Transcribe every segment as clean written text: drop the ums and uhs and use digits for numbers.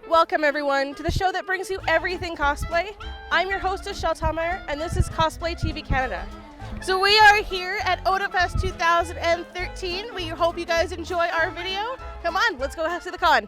Welcome everyone to the show that brings you everything cosplay. I'm your hostess, Shel Tallmeyer, and this is CosplayTVCanada. So we are here at Otafest 2013. We hope you guys enjoy our video. Come on, let's go to the con.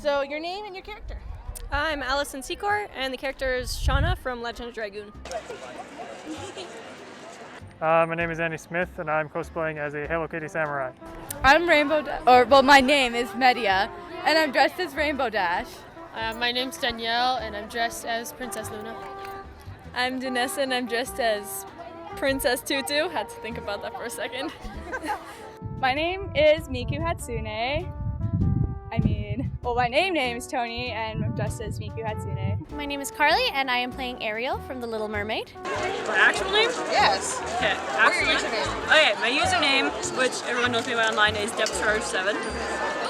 So your name and your character. I'm Allison Secor, and the character is Shauna from Legend of Dragoon. My name is Andy Smith, and I'm cosplaying as a Hello Kitty samurai. I'm my name is Media, and I'm dressed as Rainbow Dash. My name's Danielle, and I'm dressed as Princess Luna. I'm Danessa, and I'm dressed as Princess Tutu. Had to think about that for a second. My name is Miku Hatsune. My name is Tony, and I'm dressed as Miku Hatsune. My name is Carly, and I am playing Ariel from The Little Mermaid. My actual name? Yes. Okay, actually. Okay, my username, which everyone knows me by online, is DepthCharge7.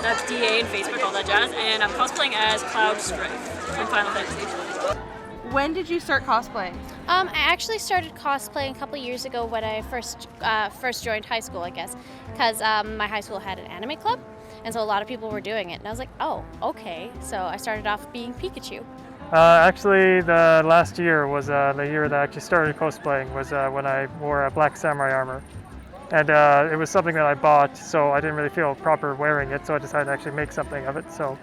That's DA and Facebook, all that jazz. And I'm cosplaying as Cloud Strife from Final Fantasy. When did you start cosplaying? I actually started cosplaying a couple years ago when I first joined high school, I guess, because my high school had an anime club. And so a lot of people were doing it, and I was like, oh, okay. So I started off being Pikachu. Actually, the last year was the year that I actually started cosplaying, was when I wore a black samurai armor. And it was something that I bought, so I didn't really feel proper wearing it, so I decided to actually make something of it. So,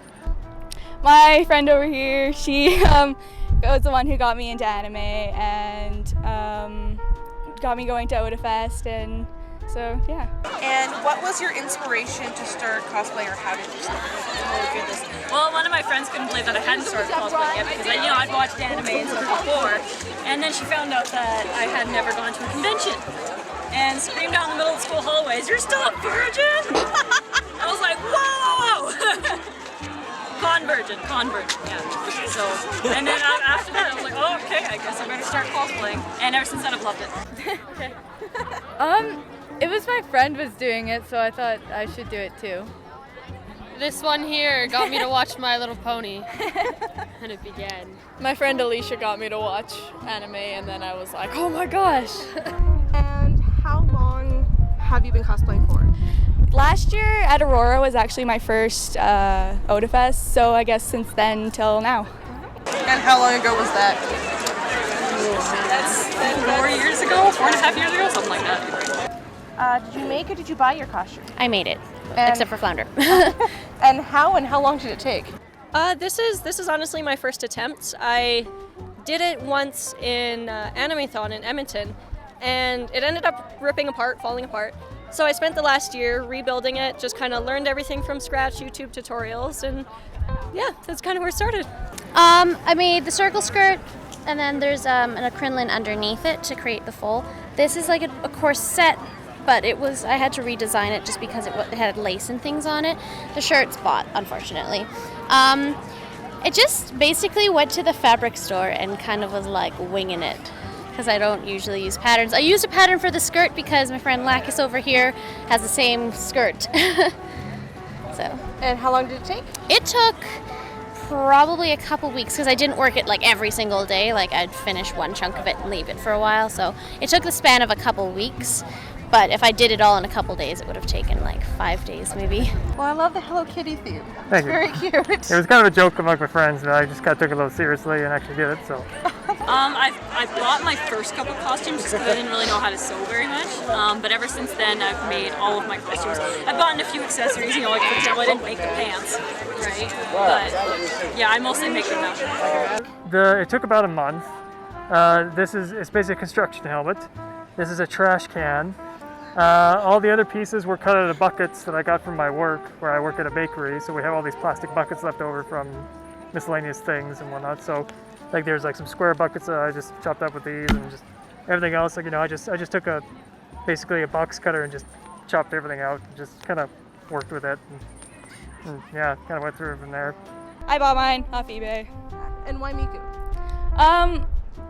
My friend over here, she was the one who got me into anime and got me going to Otafest, and so yeah. And what was your inspiration to start cosplay, or how did you start? Oh goodness. Well, one of my friends couldn't believe that I hadn't started cosplaying yet because I'd watched anime and stuff before, and then she found out that I had never gone to a convention and screamed out in the middle of the school hallways, "You're still a virgin!" I was like, whoa! Convergent, yeah. So, and then after that, I was like, oh, okay, I guess I better start cosplaying. And ever since then, I've loved it. Okay. It was my friend was doing it, so I thought I should do it too. This one here got me to watch My Little Pony, and it began. My friend Alicia got me to watch anime, and then I was like, oh my gosh. And how long have you been cosplaying for? Last year at Aurora was actually my first Otafest, so I guess since then till now. And how long ago was that? That's 4 years ago, 4.5 years ago, something like that. Did you make or did you buy your costume? I made it, And- except for Flounder. And how long did it take? This is honestly my first attempt. I did it once in Animathon in Edmonton, and it ended up falling apart. So I spent the last year rebuilding it, just kind of learned everything from scratch, YouTube tutorials, and yeah, that's kind of where it started. I made the circle skirt, and then there's an acrylic underneath it to create the full. This is like a corset, but I had to redesign it just because it had lace and things on it. The shirt's bought, unfortunately. It just basically went to the fabric store and kind of was like winging it, because I don't usually use patterns. I used a pattern for the skirt because my friend Lakis over here has the same skirt. So. And how long did it take? It took probably a couple weeks because I didn't work it like every single day. Like I'd finish one chunk of it and leave it for a while. So it took the span of a couple weeks. But if I did it all in a couple days, it would have taken like 5 days maybe. Well, I love the Hello Kitty theme. Thank you. Very cute. It was kind of a joke among my friends, but I just kind of took it a little seriously and actually did it. So, I bought my first couple costumes just because I didn't really know how to sew very much. But ever since then, I've made all of my costumes. I've bought a few accessories, like for example, I didn't make the pants, right? But yeah, I mostly make them now. it took about a month. It's basically a construction helmet. This is a trash can. All the other pieces were cut out of buckets that I got from my work, where I work at a bakery, so we have all these plastic buckets left over from miscellaneous things and whatnot. So like there's like some square buckets that I just chopped up with these, and just everything else, like, I just took basically a box cutter and just chopped everything out and just kind of worked with it. And yeah, kind of went through it from there. I bought mine off eBay. And why Miku?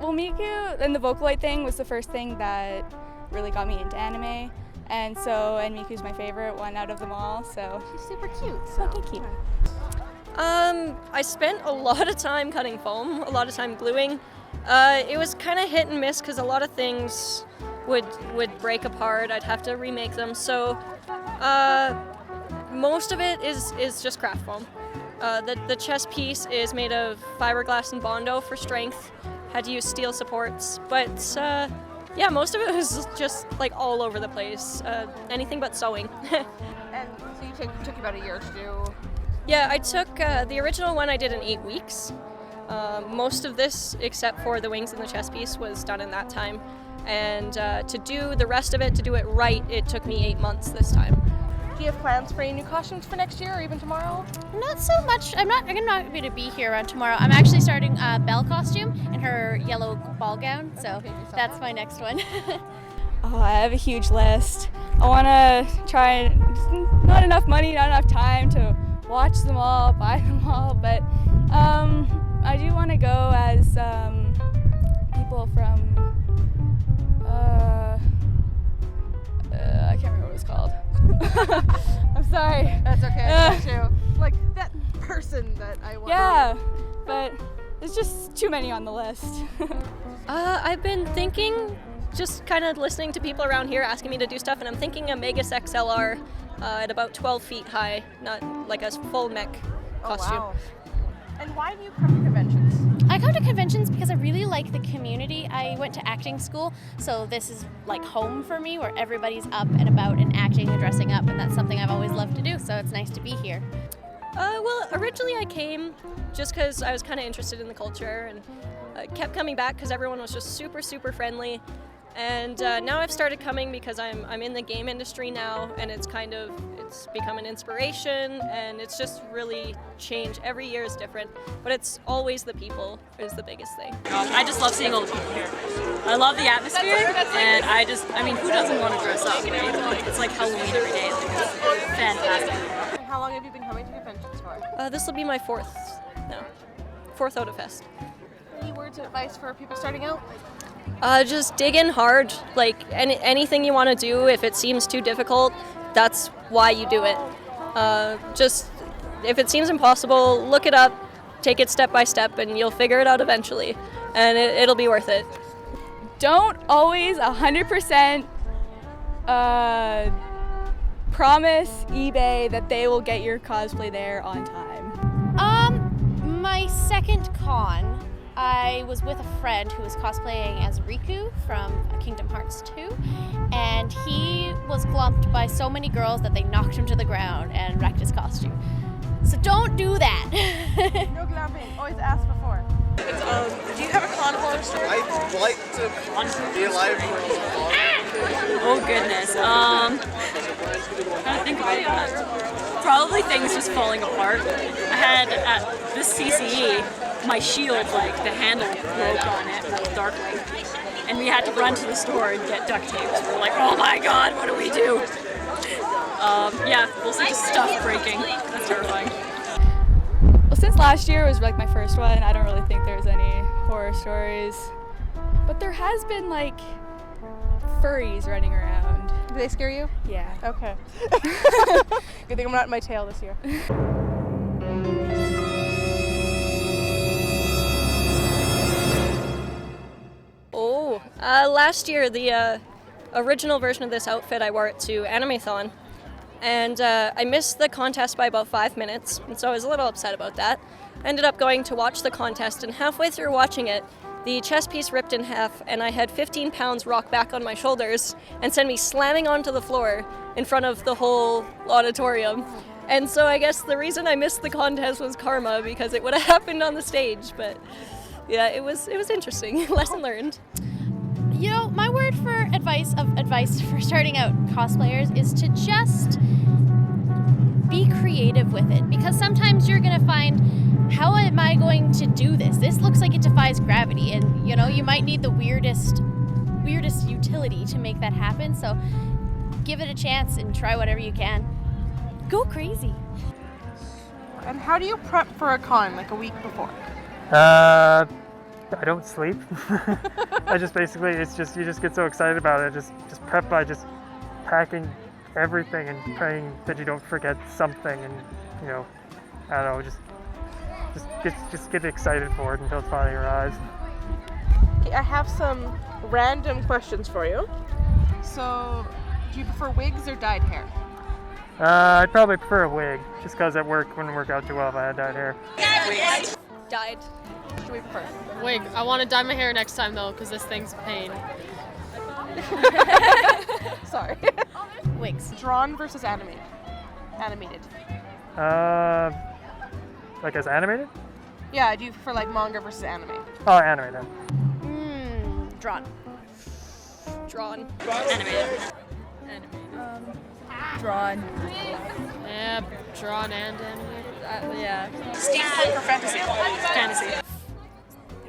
Well, Miku and the Vocaloid thing was the first thing that really got me into anime. And Miku's my favorite one out of them all, so. She's super cute. So. Okay, cute. I spent a lot of time cutting foam, a lot of time gluing. It was kind of hit and miss because a lot of things would break apart. I'd have to remake them. So most of it is just craft foam. The chest piece is made of fiberglass and Bondo for strength. Had to use steel supports, but yeah, most of it was just like all over the place. Anything but sewing. And so you took you about a year to do. Yeah, I took the original one I did in 8 weeks. Most of this, except for the wings and the chest piece, was done in that time. And to do the rest of it, to do it right, it took me 8 months this time. Do you have plans for any new costumes for next year or even tomorrow? Not so much. I'm not going to be here around tomorrow. I'm actually starting Belle costume in her yellow ball gown, so that's my next one. Oh, I have a huge list. I want to try, not enough money, not enough time to watch them all, buy them all, but I do want to go as people from, I can't remember what it's called. I'm sorry. That's okay, I got you. Like that person that I want. Yeah, but there's just too many on the list. I've been thinking, just kind of listening to people around here asking me to do stuff, and I'm thinking a Megas XLR at about 12 feet high, not like a full mech costume. Oh, wow. And why do you come to conventions? I come to conventions because I really like the community. I went to acting school, so this is like home for me where everybody's up and about and acting and dressing up, and that's something I've always loved to do, so it's nice to be here. Well, originally I came just because I was kind of interested in the culture, and kept coming back because everyone was just super, super friendly. And now I've started coming because I'm in the game industry now, and it's become an inspiration, and it's just really changed. Every year is different, but it's always the people is the biggest thing. I just love seeing all the people here. I love the atmosphere, and I mean, who doesn't want to dress up, right? It's like Halloween every day. Like, it's fantastic. And how long have you been coming to conventions for? This will be my fourth Otafest. Any words of advice for people starting out? Just dig in hard. Like anything you want to do, if it seems too difficult, that's why you do it. Just if it seems impossible, look it up, take it step by step, and you'll figure it out eventually, and it'll be worth it. Don't always 100% promise eBay that they will get your cosplay there on time. My second con, I was with a friend who was cosplaying as Riku from Kingdom Hearts 2, and he was glumped by so many girls that they knocked him to the ground and wrecked his costume. So don't do that. No glamping. Always ask before. Do you have a con horror story? I'd like to be alive for a while. Oh goodness. I'm trying to think about that. Probably things just falling apart. I had at this CCE, my shield, like the handle broke on it, like darkly, and we had to run to the store and get duct tape. We're like, oh my god, what do we do? Yeah, we'll see just stuff breaking. That's terrifying. Well, since last year was like my first one, I don't really think there's any horror stories, but there has been like furries running around. Do they scare you? Yeah. Okay. Good thing I'm not in my tail this year. Last year, the original version of this outfit, I wore it to Animathon, and I missed the contest by about 5 minutes, and so I was a little upset about that. I ended up going to watch the contest, and halfway through watching it, the chest piece ripped in half, and I had 15 pounds rock back on my shoulders and send me slamming onto the floor in front of the whole auditorium. And so I guess the reason I missed the contest was karma, because it would have happened on the stage, but yeah, it was interesting. Lesson learned. You know, my word for advice for starting out cosplayers is to just be creative with it, because sometimes you're gonna find, how am I going to do this? This looks like it defies gravity, and you know, you might need the weirdest utility to make that happen. So give it a chance and try whatever you can. Go crazy. And how do you prep for a con, like a week before? I don't sleep. I just basically, you just get so excited about it. Just prep by just packing everything and praying that you don't forget something, and you know, I don't know, just get excited for it until it finally arrives. Okay, I have some random questions for you. So, do you prefer wigs or dyed hair? I'd probably prefer a wig, just because at work wouldn't work out too well if I had dyed hair. Dyed. What do we prefer? Wig. I want to dye my hair next time though, because this thing's a pain. Sorry. Wigs. Drawn versus animated? Animated. Like as animated? Yeah, do you prefer like manga versus anime? Oh, animated. Drawn. Drawn. Animated. Drawn. Yeah, drawn and animated. Yeah. Steampunk or fantasy? Fantasy.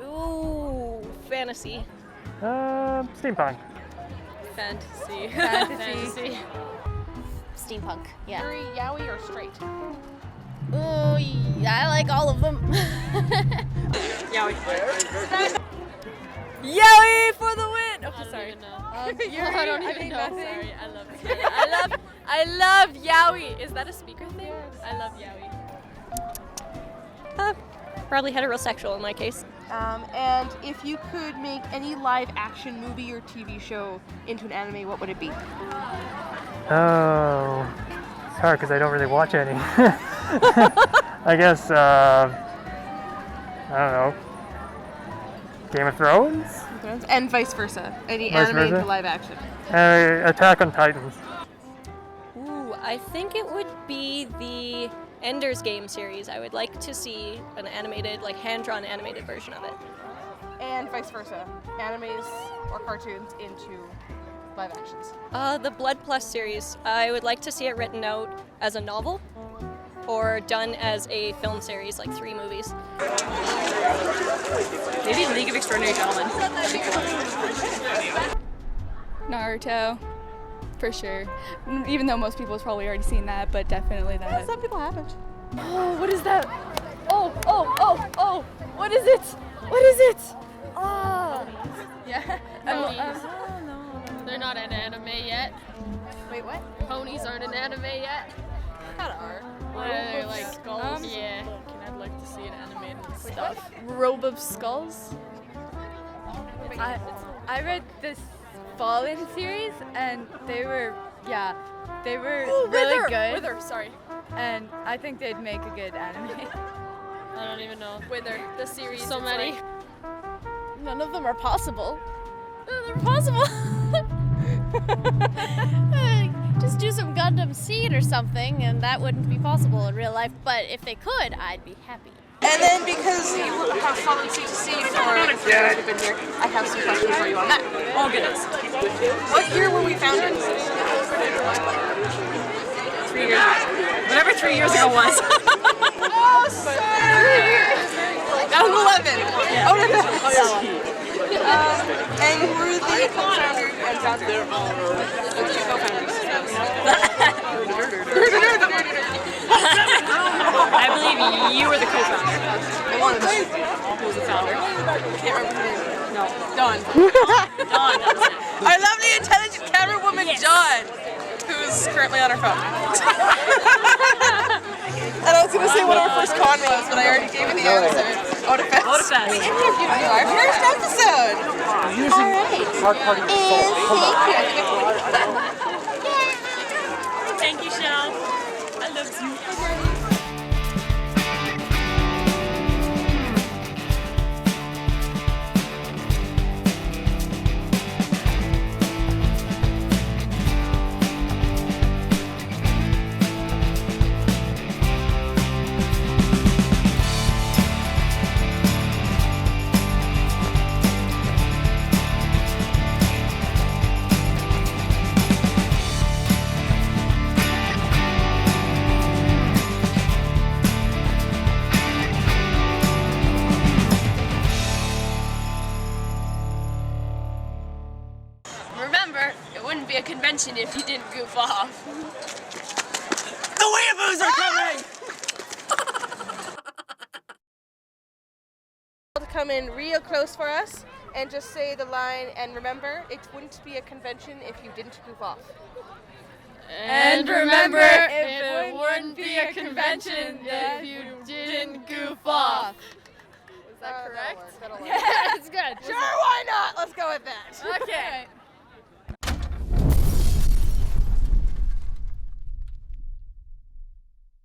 Ooh, fantasy. Steampunk. Fantasy. Fantasy. Steampunk. Yeah. Very yaoi or straight? Oh, yeah, I like all of them. Yaoi. Yowie for the win! Okay, I don't sorry. even know. Yuri, I don't even think know. nothing. Sorry, I love it. I love Yowie. Is that a speaker thing? I love Yowie. Probably heterosexual in my case. And if you could make any live action movie or TV show into an anime, what would it be? Oh, it's hard because I don't really watch any. I guess, I don't know, Game of Thrones? And vice versa. Any Vice anime versa? into live action. Attack on Titans. Ooh, I think it would be the Ender's Game series. I would like to see an animated, like hand-drawn animated version of it. And vice versa. Animes or cartoons into live actions. The Blood Plus series. I would like to see it written out as a novel or done as a film series, like 3 movies. Maybe League of Extraordinary Gentlemen. Naruto. For sure. Even though most people have probably already seen that, but definitely that. Some people haven't. Oh, what is that? Oh! What is it? What is it? Oh! Yeah. Ponies. They're not an anime yet. Wait, what? Ponies aren't an anime yet. Kind of are. They're like Skulls? Yeah. I'd like to see it animated stuff. Robe of Skulls? I read this Fallen series and they were really good. Wither, sorry. And I think they'd make a good anime. I don't even know. Wither, the series. So many. None of them are possible. None of them are possible. Just do some Gundam Seed or something, and that wouldn't be possible in real life. But if they could, I'd be happy. And then because you have followed C2C for years you've been here, I have some questions for you on that. Oh goodness. What year were we founded? 3 years. Whatever 3 years ago was. Oh, sorry! 2011. Yeah. Oh, no. And we're the co-founder and founder. I believe you were the co-founder. And one of us Who was the founder? can't remember her name. No. Dawn. Dawn, that was it. Our lovely, intelligent camera woman, Dawn, who's currently on her phone. And I was going to say what our first con was, but I already gave you the answer. Otafest. Otafest. We interviewed you our first episode. Alright. Thank you, Shell. I love you. Remember, it wouldn't be a convention if you didn't goof off. The weeaboos are coming! come in real close for us and just say the line, and remember, it wouldn't be a convention if you didn't goof off. And remember, it wouldn't be a convention if you didn't goof off. Is that correct? Yeah, it's good. Sure, why not? Let's go with that. Okay.